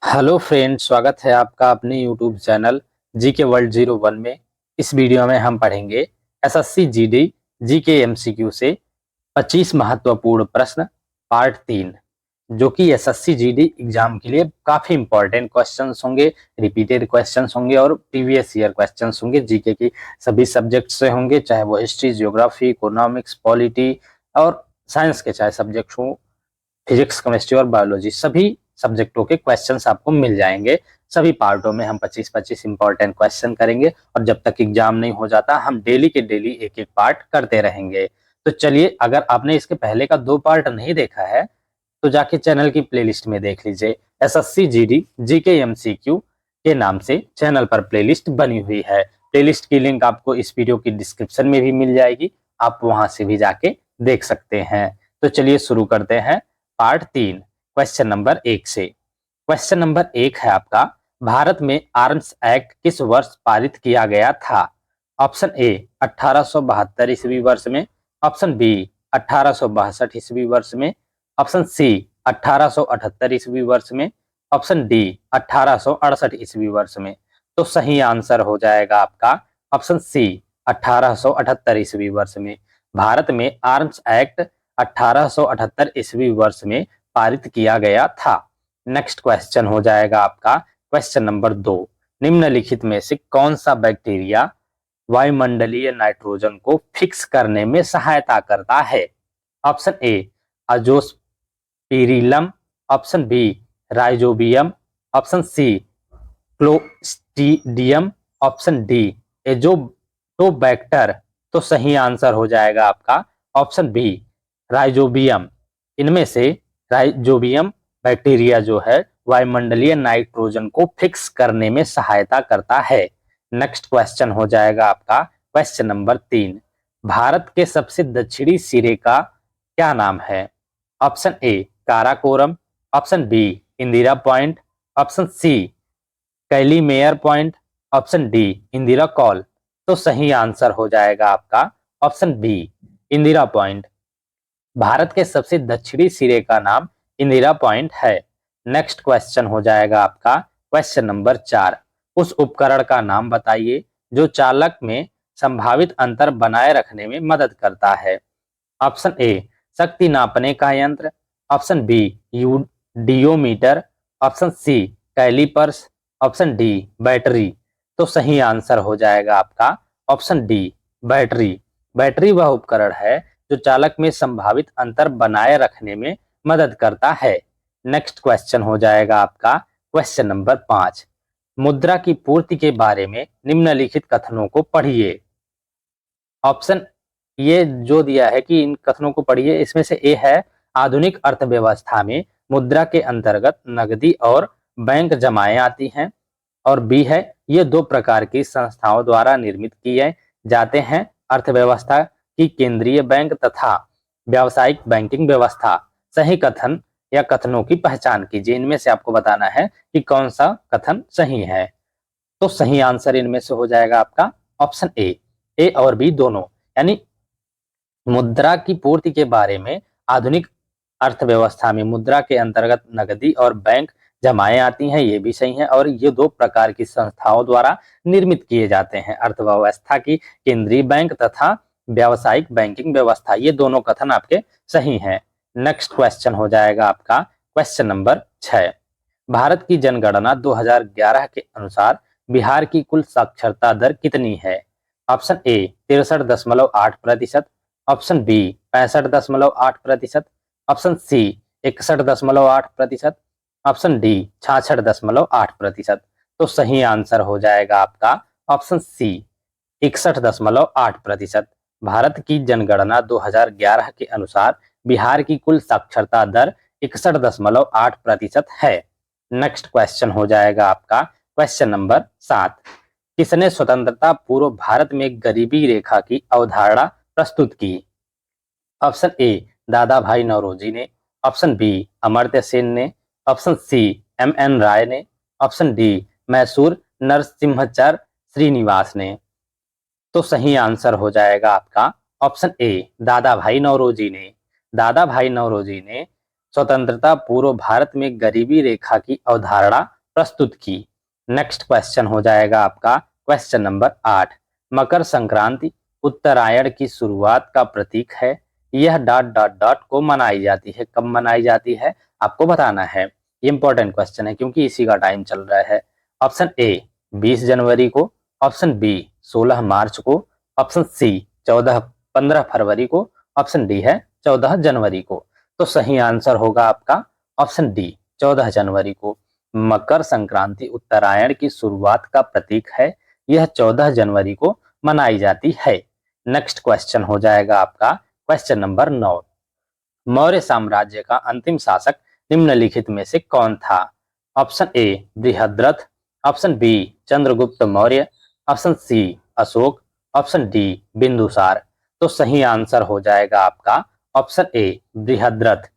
Hello friend, स्वागत है आपका अपने यूट्यूब चैनल जी के वर्ल्ड 01 में। इस वीडियो में हम पढ़ेंगे एसएससी जीडी जी के एमसीक्यू से 25 महत्वपूर्ण प्रश्न पार्ट 3, जो कि एसएससी जीडी एग्जाम के लिए काफी इंपॉर्टेंट क्वेश्चंस होंगे, रिपीटेड क्वेश्चंस होंगे और प्रीवियस ईयर क्वेश्चंस होंगे। जीके की सभी सब्जेक्ट से होंगे, चाहे वो हिस्ट्री, ज्योग्राफी, इकोनॉमिक्स, पॉलिटी और साइंस के चाहे सब्जेक्ट हो, फिजिक्स, केमिस्ट्री और बायोलॉजी, सभी सब्जेक्टों के क्वेश्चंस आपको मिल जाएंगे। सभी पार्टों में हम 25-25 इंपॉर्टेंट क्वेश्चन करेंगे और जब तक एग्जाम नहीं हो जाता हम डेली के डेली एक एक पार्ट करते रहेंगे। तो चलिए, अगर आपने इसके पहले का 2 पार्ट नहीं देखा है तो जाके चैनल की प्लेलिस्ट में देख लीजिए। एसएससी जीडी जीके एमसीक्यू के नाम से चैनल पर प्लेलिस्ट बनी हुई है। प्लेलिस्ट की लिंक आपको इस वीडियो की डिस्क्रिप्शन में भी मिल जाएगी, आप वहां से भी जाके देख सकते हैं। तो चलिए शुरू करते हैं पार्ट 3 क्वेश्चन नंबर 1 से। क्वेश्चन नंबर 1 है आपका, भारत में आर्म्स एक्ट किस वर्ष पारित किया गया था? ऑप्शन ए 1872 ईस्वी वर्ष में, ऑप्शन बी 1862 ईस्वी वर्ष में, ऑप्शन सी 1878 ईस्वी वर्ष में, ऑप्शन डी 1868 ईस्वी वर्ष में। तो सही आंसर हो जाएगा आपका ऑप्शन सी 1878 ईस्वी वर्ष में। भारत में आर्म्स एक्ट 1878 ईस्वी वर्ष में पारित किया गया था। नेक्स्ट क्वेश्चन हो जाएगा आपका क्वेश्चन नंबर 2, निम्नलिखित में से कौन सा बैक्टीरिया वायुमंडलीय नाइट्रोजन को फिक्स करने में सहायता करता है? Option A azospirillum, option B rhizobium, option C clostridium, option D azotobacter. तो सही आंसर हो जाएगा आपका ऑप्शन बी राइजोबियम। इनमें से राइजोबियम बैक्टीरिया जो है वायुमंडलीय नाइट्रोजन को फिक्स करने में सहायता करता है। नेक्स्ट क्वेश्चन हो जाएगा आपका क्वेश्चन नंबर 3, भारत के सबसे दक्षिणी सिरे का क्या नाम है? Option A Karakoram, option B Indira point, option C Calimere point, option D Indira col. तो सही आंसर हो जाएगा आपका option B Indira point. Bharat के सबसे दक्षिणी सिरे का नाम इंदिरा पॉइंट है। नेक्स्ट क्वेश्चन हो जाएगा आपका क्वेश्चन नंबर 4, उस उपकरण का नाम बताइए जो चालक में संभावित अंतर बनाए रखने में मदद करता है। ऑप्शन ए शक्ति नापने का यंत्र, option B eudiometer, option C calipers, option D battery. तो सही आंसर हो जाएगा आपका ऑप्शन डी बैटरी। बैटरी वह उपकरण है जो चालक में संभावित अंतर बनाए रखने में मदद करता है। नेक्स्ट क्वेश्चन हो जाएगा आपका क्वेश्चन नंबर 5, मुद्रा की पूर्ति के बारे में निम्नलिखित कथनों को पढ़िए। ऑप्शन ये जो दिया है कि इन कथनों को पढ़िए, इसमें से ए है आधुनिक अर्थव्यवस्था में मुद्रा के अंतर्गत नकदी और बैंक जमाएं आती हैं, और बी है ये 2 प्रकार की संस्थाओं द्वारा निर्मित किए जाते हैं, अर्थव्यवस्था की केंद्रीय बैंक तथा व्यावसायिक बैंकिंग व्यवस्था। सही कथन या कथनों की पहचान कीजिए, इनमें से आपको बताना है कि कौन सा कथन सही है। तो सही आंसर इनमें से हो जाएगा आपका ऑप्शन ए और बी दोनों, यानी मुद्रा की पूर्ति के बारे में आधुनिक अर्थव्यवस्था में मुद्रा के अंतर्गत नकदी और बैंक जमाएं आती हैं, ये भी सही है, और ये 2 प्रकार की संस्थाओं द्वारा निर्मित किए जाते हैं, अर्थव्यवस्था की केंद्रीय बैंक तथा व्यावसायिक बैंकिंग व्यवस्था। ये दोनों कथन आपके सही हैं। नेक्स्ट क्वेश्चन हो जाएगा आपका क्वेश्चन नंबर 6, भारत की जनगणना 2011 के अनुसार बिहार की कुल साक्षरता दर कितनी है? Option A 63.8%, option B 65.8%, option C 61.8%, option D 66.8%। तो सही आंसर हो जाएगा आपका ऑप्शन सी 61.8%। भारत की जनगणना 2011 के अनुसार बिहार की कुल साक्षरता दर 61.8% है। नेक्स्ट क्वेश्चन हो जाएगा आपका क्वेश्चन नंबर 7, किसने स्वतंत्रता पूर्व भारत में गरीबी रेखा की अवधारणा प्रस्तुत की? ऑप्शन ए दादा भाई नौरोजी ने, ऑप्शन बी अमर्त्य सेन ने, ऑप्शन सी एम.एन. राय ने, ऑप्शन डी मैसूर नरसिम्हचर श्रीनिवास ने। तो सही आंसर हो जाएगा आपका ऑप्शन ए दादा भाई नौरोजी ने। दादा भाई नौरोजी ने स्वतंत्रता पूर्व भारत में गरीबी रेखा की अवधारणा प्रस्तुत की। नेक्स्ट क्वेश्चन हो जाएगा आपका क्वेश्चन नंबर 8। मकर संक्रांति उत्तरायण की शुरुआत का प्रतीक है। यह डॉट डॉट डॉट को मनाई जाती है। कब मनाई जाती है आपको बताना है। ये इंपॉर्टेंट क्वेश्चन है क्योंकि इसी का टाइम चल रहा है। ऑप्शन ए 20 जनवरी को, ऑप्शन बी 16 मार्च को, ऑप्शन सी 15 फरवरी को, ऑप्शन डी है 14 जनवरी को। तो सही आंसर होगा आपका ऑप्शन डी 14 जनवरी को। मकर संक्रांति उत्तरायण की शुरुआत का प्रतीक है। यह 14 जनवरी को मनाई जाती है। नेक्स्ट क्वेश्चन हो जाएगा आपका क्वेश्चन नंबर 9। मौर्य साम्राज्य का अंतिम शासक निम्नलिखित में से कौन था? Option A Brihadratha, option B Chandragupta Maurya, option C Ashoka, option D Bindusara. तो सही आंसर हो जाएगा आपका ऑप्शन ए बृहद्रथ।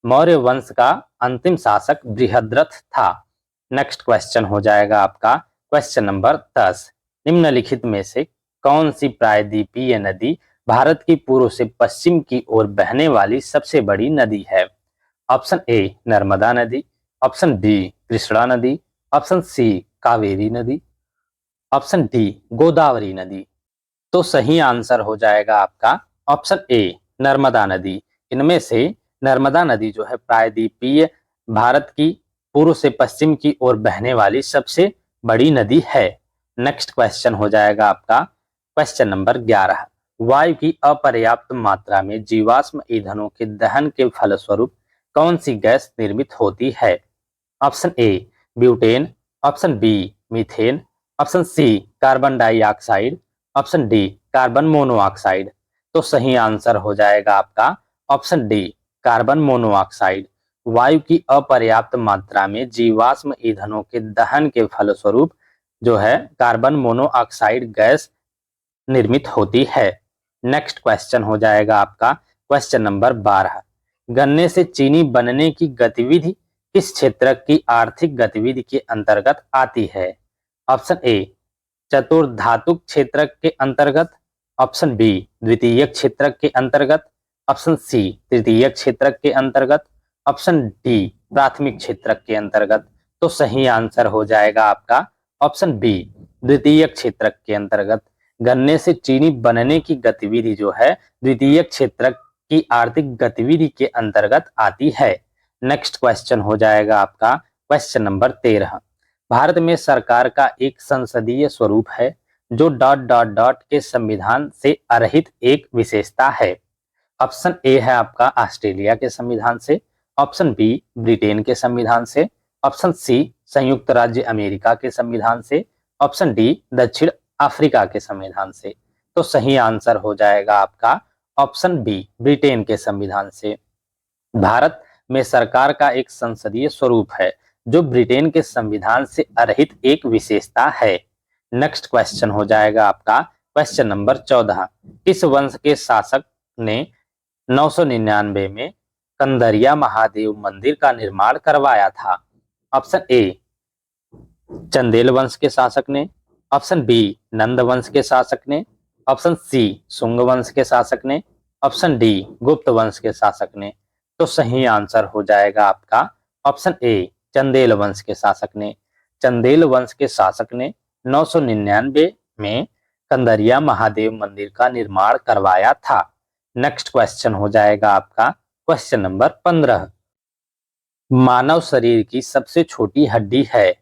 मौर्य वंश का अंतिम शासक बृहद्रथ था। नेक्स्ट क्वेश्चन हो जाएगा आपका क्वेश्चन नंबर 10। निम्नलिखित में से कौन सी प्रायद्वीपीय नदी भारत की पूर्व से पश्चिम की ओर बहने वाली सबसे बड़ी नदी है? ऑप्शन ए नर्मदा नदी, ऑप्शन बी कृष्णा नदी, ऑप्शन सी कावेरी नदी, ऑप्शन डी गोदावरी नदी। तो सही आंसर हो जाएगा आपका ऑप्शन ए नर्मदा नदी। इनमें से नर्मदा नदी जो है प्रायद्वीपीय भारत की पूर्व से पश्चिम की ओर बहने वाली सबसे बड़ी नदी है। नेक्स्ट क्वेश्चन हो जाएगा आपका क्वेश्चन नंबर 11। वायु की अपर्याप्त मात्रा में जीवाश्म ईंधनों के दहन के फलस्वरूप कौन सी गैस निर्मित होती है? Option A butane, option B methane, option C carbon dioxide, option D carbon monoxide. तो सही आंसर हो जाएगा आपका ऑप्शन डी कार्बन मोनोऑक्साइड। वायु की अपर्याप्त मात्रा में जीवाश्म ईंधनों के दहन के फलस्वरूप जो है कार्बन मोनोऑक्साइड गैस निर्मित होती है। नेक्स्ट क्वेश्चन हो जाएगा आपका क्वेश्चन नंबर 12। गन्ने से चीनी बनने की गतिविधि किस क्षेत्र की आर्थिक गतिविधि के अंतर्गत आती है? ऑप्शन ए चतुर्धातुक क्षेत्र के अंतर्गत, ऑप्शन बी द्वितीय क्षेत्र के अंतर्गत, ऑप्शन सी तृतीय क्षेत्र के अंतर्गत, ऑप्शन डी प्राथमिक क्षेत्र के अंतर्गत। तो सही आंसर हो जाएगा आपका ऑप्शन बी द्वितीय क्षेत्र के अंतर्गत। गन्ने से चीनी बनने की गतिविधि जो है द्वितीय क्षेत्र की आर्थिक गतिविधि के अंतर्गत आती है। नेक्स्ट क्वेश्चन हो जाएगा आपका क्वेश्चन नंबर 13। भारत में सरकार का एक संसदीय स्वरूप है जो डॉट डॉट डॉट के संविधान से अरहित एक विशेषता है। ऑप्शन ए है आपका ऑस्ट्रेलिया के संविधान से, ऑप्शन बी ब्रिटेन के संविधान से, ऑप्शन सी संयुक्त राज्य अमेरिका के संविधान से, ऑप्शन डी दक्षिण अफ्रीका के संविधान से। तो सही आंसर हो जाएगा आपका ऑप्शन बी ब्रिटेन के संविधान से। भारत में सरकार का एक संसदीय स्वरूप है जो ब्रिटेन के संविधान से अरहित एक विशेषता है। नेक्स्ट क्वेश्चन हो जाएगा आपका क्वेश्चन नंबर 14। किस वंश के शासक ने 999 में कंदरिया महादेव मंदिर का निर्माण करवाया था? ऑप्शन ए चंदेल वंश के शासक ने, ऑप्शन बी नंद वंश के शासक ने, ऑप्शन सी शुंग वंश के शासक ने, ऑप्शन डी गुप्त वंश के शासक ने। तो सही आंसर हो जाएगा आपका ऑप्शन ए चंदेल वंश के शासक ने। चंदेल वंश के शासक ने 999 में कंदरिया महादेव मंदिर का निर्माण करवाया था। नेक्स्ट क्वेश्चन हो जाएगा आपका क्वेश्चन नंबर 15। मानव शरीर की सबसे छोटी हड्डी है।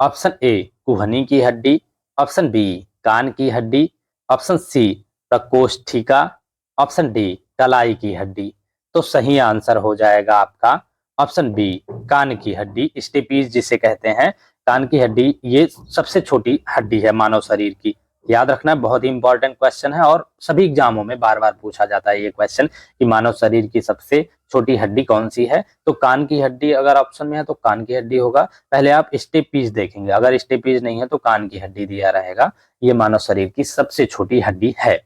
ऑप्शन ए कुहनी की हड्डी, ऑप्शन बी कान की हड्डी, ऑप्शन सी प्रकोष्ठिका, ऑप्शन डी कलाई की हड्डी। तो सही आंसर हो जाएगा आपका ऑप्शन बी कान की हड्डी, स्टेपीज जिसे कहते हैं। कान की हड्डी ये सबसे छोटी हड्डी है मानव शरीर की। याद रखना बहुत ही इंपॉर्टेंट क्वेश्चन है और सभी एग्जामों में बार बार पूछा जाता है ये क्वेश्चन कि मानव शरीर की सबसे छोटी हड्डी कौन सी है। तो कान की हड्डी अगर ऑप्शन में है तो कान की हड्डी होगा। पहले आप स्टेपीज देखेंगे, अगर स्टेपीज नहीं है तो कान की हड्डी दिया रहेगा। ये मानव शरीर की सबसे छोटी हड्डी है।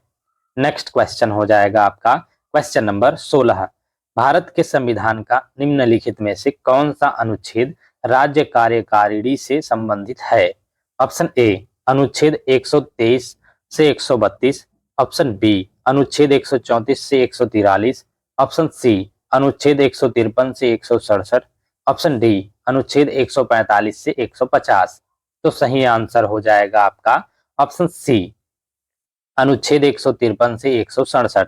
नेक्स्ट क्वेश्चन हो जाएगा आपका क्वेश्चन नंबर 16। भारत के संविधान का निम्नलिखित में से कौन सा अनुच्छेद राज्य कार्यकारिणी से संबंधित है? ऑप्शन ए अनुच्छेद 123 से 132, ऑप्शन बी अनुच्छेद 134 से 143, ऑप्शन सी अनुच्छेद 153 से 167, ऑप्शन डी अनुच्छेद 145 से 150। तो सही आंसर हो जाएगा आपका ऑप्शन सी अनुच्छेद 153 से 167।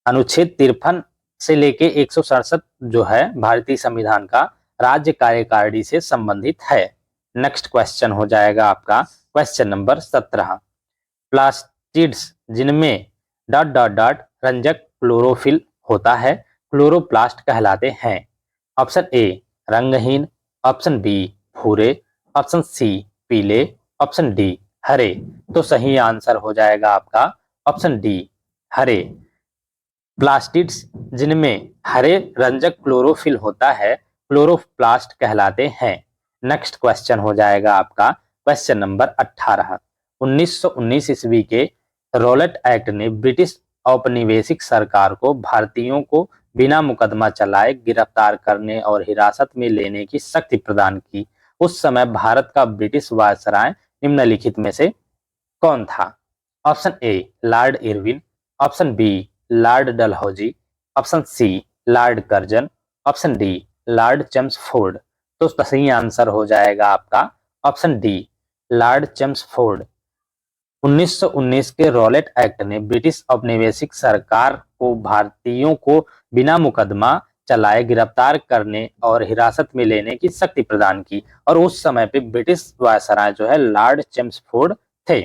अनुच्छेद 53 से लेके 167 जो है भारतीय संविधान का राज्य कार्यकारिणी से संबंधित है। नेक्स्ट क्वेश्चन हो जाएगा आपका क्वेश्चन नंबर 17। प्लास्टिड्स जिनमें डॉट डॉट डॉट रंजक क्लोरोफिल होता है क्लोरोप्लास्ट कहलाते हैं। ऑप्शन ए रंगहीन, ऑप्शन बी भूरे, ऑप्शन सी पीले, ऑप्शन डी हरे। तो सही आंसर हो जाएगा आपका ऑप्शन डी हरे। प्लास्टिड्स जिनमें हरे रंजक क्लोरोफिल होता है क्लोरोप्लास्ट कहलाते हैं। नेक्स्ट क्वेश्चन हो जाएगा आपका क्वेश्चन नंबर 18। 1919 ईस्वी के रॉलेट एक्ट ने ब्रिटिश औपनिवेशिक सरकार को भारतीयों को बिना मुकदमा चलाए गिरफ्तार करने और हिरासत में लेने की शक्ति प्रदान की। उस समय भारत का ब्रिटिश वायसराय निम्नलिखित में से कौन था? Option A Lord Irwin, option B Lord Dalhousie, option C Lord Curzon, option D Lord Chelmsford. तो सही आंसर हो जाएगा आपका ऑप्शन डी लॉर्ड चेम्सफोर्ड। 1919 के रॉलेट एक्ट ने ब्रिटिश औपनिवेशिक सरकार को भारतीयों को बिना मुकदमा चलाए गिरफ्तार करने और हिरासत में लेने की शक्ति प्रदान की और उस समय पे ब्रिटिश वायसराय जो है लॉर्ड चेम्सफोर्ड थे।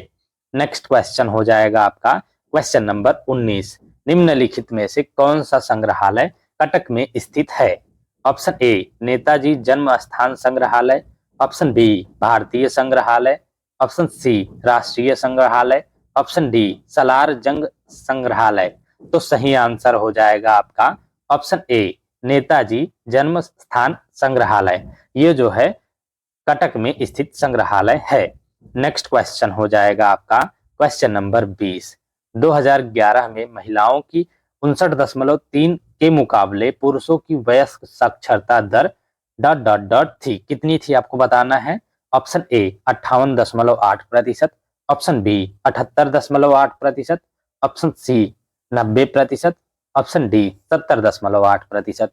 नेक्स्ट क्वेश्चन हो जाएगा आपका क्वेश्चन नंबर 19। निम्नलिखित में से कौन सा संग्रहालय कटक में स्थित है? ऑप्शन ए नेताजी जन्म स्थान संग्रहालय, ऑप्शन बी भारतीय संग्रहालय, ऑप्शन सी राष्ट्रीय संग्रहालय, ऑप्शन डी सलार जंग संग्रहालय। तो सही आंसर हो जाएगा आपका ऑप्शन ए नेताजी जन्म स्थान संग्रहालय। ये जो है कटक में स्थित संग्रहालय है। नेक्स्ट क्वेश्चन हो जाएगा आपका क्वेश्चन नंबर 20। 2011 में महिलाओं की 59.3 के मुकाबले पुरुषों की वयस्क साक्षरता दर डॉट डॉट डॉट थी। कितनी थी आपको बताना है। Option A 58.8%, option B 78.8%, option C 90%, option D 70.8%।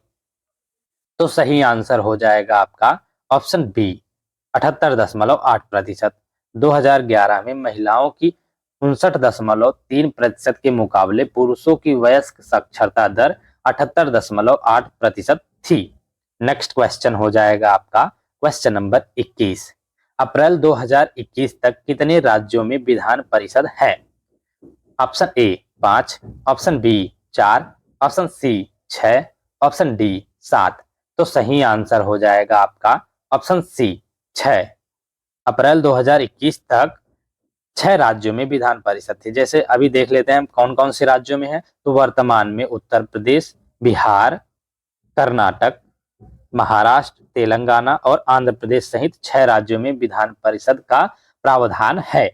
तो सही आंसर हो जाएगा आपका ऑप्शन बी 78.8%। 2011 में महिलाओं की 59.3% के मुकाबले पुरुषों की वयस्क साक्षरता दर 78.8% थी। नेक्स्ट क्वेश्चन हो जाएगा आपका क्वेश्चन नंबर 21। अप्रैल 2021 तक कितने राज्यों में विधान परिषद है? Option A 5, option B 4, option C 6, option D 7। तो सही आंसर हो जाएगा आपका ऑप्शन सी 6। अप्रैल 2021 तक 6 राज्यों में विधान परिषद थी। जैसे अभी देख लेते हैं कौन कौन से राज्यों में है। तो वर्तमान में उत्तर प्रदेश, बिहार, कर्नाटक, महाराष्ट्र, तेलंगाना और आंध्र प्रदेश सहित 6 राज्यों में विधान परिषद का प्रावधान है।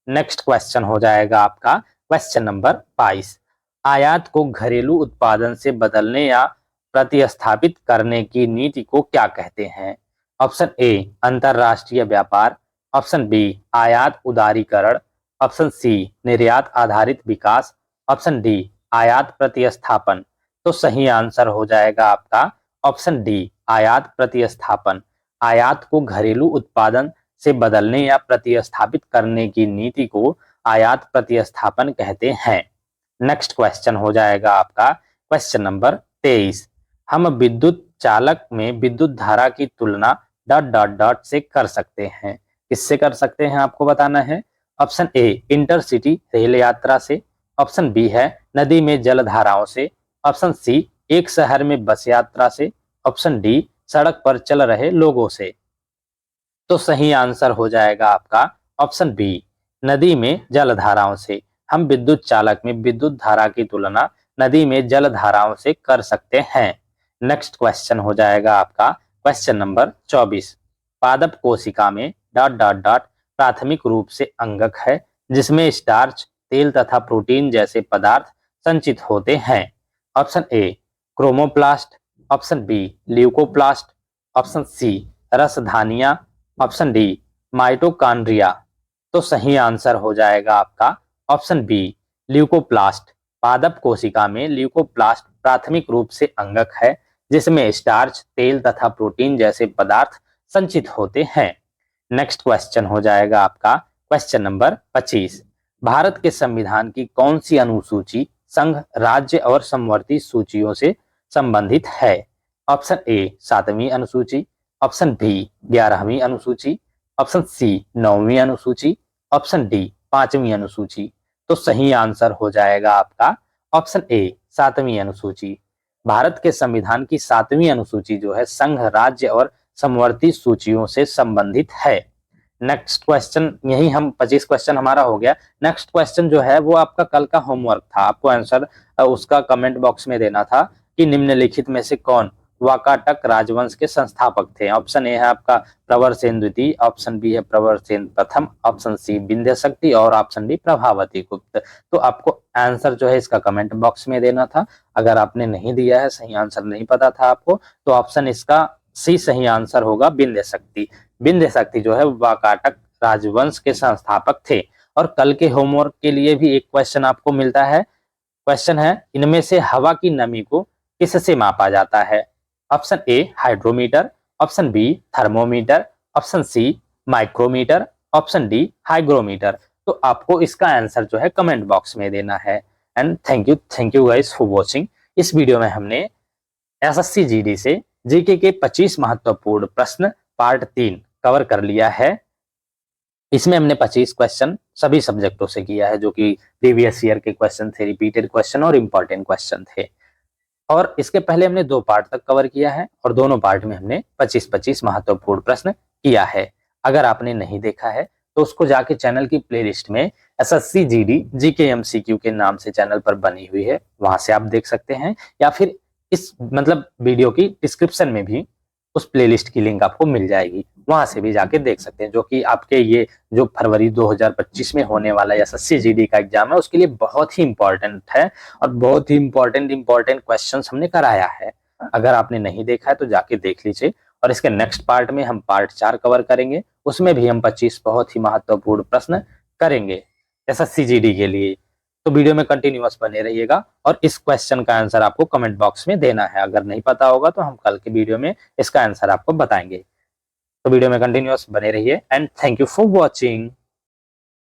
नेक्स्ट क्वेश्चन हो जाएगा आपका क्वेश्चन नंबर 22। आयात को घरेलू उत्पादन से बदलने या प्रतिस्थापित करने की नीति को क्या कहते हैं? ऑप्शन ए अंतरराष्ट्रीय व्यापार, ऑप्शन बी आयात उदारीकरण, ऑप्शन सी निर्यात आधारित विकास, ऑप्शन डी आयात प्रतिस्थापन। तो सही आंसर हो जाएगा आपका ऑप्शन डी आयात प्रतिस्थापन। आयात को घरेलू उत्पादन से बदलने या प्रतिस्थापित करने की नीति को आयात प्रतिस्थापन कहते हैं। नेक्स्ट क्वेश्चन हो जाएगा आपका क्वेश्चन नंबर 23। हम विद्युत चालक में विद्युत धारा की तुलना डॉट डॉट डॉट से कर सकते हैं। किससे कर सकते हैं आपको बताना है। ऑप्शन ए इंटरसिटी रेल यात्रा से, ऑप्शन बी है नदी में जल धाराओं से, ऑप्शन सी एक शहर में बस यात्रा से, ऑप्शन डी सड़क पर चल रहे लोगों से। तो सही आंसर हो जाएगा आपका ऑप्शन बी नदी में जल धाराओं से। हम विद्युत चालक में विद्युत धारा की तुलना नदी में जल धाराओं से कर सकते हैं। नेक्स्ट क्वेश्चन हो जाएगा आपका क्वेश्चन नंबर 24। पादप कोशिका में डॉट डॉट डॉट प्राथमिक रूप से अंगक है जिसमें स्टार्च, तेल तथा प्रोटीन जैसे पदार्थ संचित होते हैं। Option A chromoplast, option B leucoplast, option C रसधानियां, ऑप्शन डी माइटोकॉन्ड्रिया। तो सही आंसर हो जाएगा आपका ऑप्शन बी ल्यूकोप्लास्ट। पादप कोशिका में ल्यूकोप्लास्ट प्राथमिक रूप से अंगक है जिसमें स्टार्च, तेल तथा प्रोटीन जैसे पदार्थ संचित होते हैं। नेक्स्ट क्वेश्चन हो जाएगा आपका क्वेश्चन नंबर 25। भारत के संविधान की कौन सी अनुसूची संघ, राज्य और समवर्ती सूचियों से संबंधित है? ऑप्शन ए 7वीं अनुसूची, ऑप्शन बी 11वीं अनुसूची, ऑप्शन सी 9वीं अनुसूची, ऑप्शन डी 5वीं अनुसूची। तो सही आंसर हो जाएगा आपका ऑप्शन ए 7वीं अनुसूची। भारत के संविधान की 7वीं अनुसूची जो है संघ, राज्य और समवर्ती सूचियों से संबंधित है। नेक्स्ट क्वेश्चन, यही हम 25 क्वेश्चन हमारा हो गया। नेक्स्ट क्वेश्चन जो है वो आपका कल का होमवर्क था, आपको आंसर उसका कमेंट बॉक्स में देना था कि निम्नलिखित में से कौन वाकाटक राजवंश के संस्थापक थे। ऑप्शन ए है आपका प्रवरसेन द्वितीय, ऑप्शन बी है प्रवरसेन प्रथम, ऑप्शन सी विंध्य शक्ति और ऑप्शन डी प्रभावती गुप्त। तो आपको आंसर जो है इसका कमेंट बॉक्स में देना था। अगर आपने नहीं दिया है, सही आंसर नहीं पता था आपको, तो ऑप्शन इसका सी सही आंसर होगा विंध्य शक्ति। विंध्य शक्ति जो है वाकाटक राजवंश के संस्थापक थे। और कल के होमवर्क के लिए भी एक क्वेश्चन आपको मिलता है। क्वेश्चन है, इनमें से हवा की नमी को किससे मापा जाता है? Option A hydrometer, option B thermometer, option C micrometer, option D hygrometer. तो आपको इसका आंसर जो है कमेंट बॉक्स में देना है। And thank you guys for watching. इस वीडियो में हमने एसएससी जीडी से जीके के 25 महत्वपूर्ण प्रश्न पार्ट 3 कवर कर लिया है। इसमें हमने 25 क्वेश्चन सभी सब्जेक्टों से किया है, जो कि प्रीवियस ईयर के क्वेश्चन थे, रिपीटेड क्वेश्चन और इंपॉर्टेंट क्वेश्चन थे। और इसके पहले हमने 2 पार्ट तक कवर किया है और दोनों पार्ट में हमने 25-25 महत्वपूर्ण प्रश्न किया है। अगर आपने नहीं देखा है तो उसको जाके चैनल की प्लेलिस्ट में एसएससी जीडी जीके एमसीक्यू के नाम से चैनल पर बनी हुई है, वहां से आप देख सकते हैं, या फिर इस वीडियो की डिस्क्रिप्शन में भी उस प्लेलिस्ट की लिंक आपको मिल जाएगी, वहां से भी जाके देख सकते हैं। जो कि आपके ये जो फरवरी 2025 में होने वाला एसएससी जीडी का एग्जाम है उसके लिए बहुत ही इंपॉर्टेंट है और बहुत ही इंपॉर्टेंट क्वेश्चंस हमने कराया है। अगर आपने नहीं देखा है तो जाके देख लीजिए। और इसके नेक्स्ट पार्ट में हम पार्ट 4 कवर करेंगे, उसमें भी हम 25 बहुत ही महत्वपूर्ण प्रश्न करेंगे एसएससी जीडी के लिए। तो वीडियो में कंटिन्यूअस बने रहिएगा और इस क्वेश्चन का आंसर आपको कमेंट बॉक्स में देना है। अगर नहीं पता होगा तो हम कल के वीडियो में इसका आंसर आपको बताएंगे। तो वीडियो में कंटिन्यूअस बने रहिए and thank you for watching.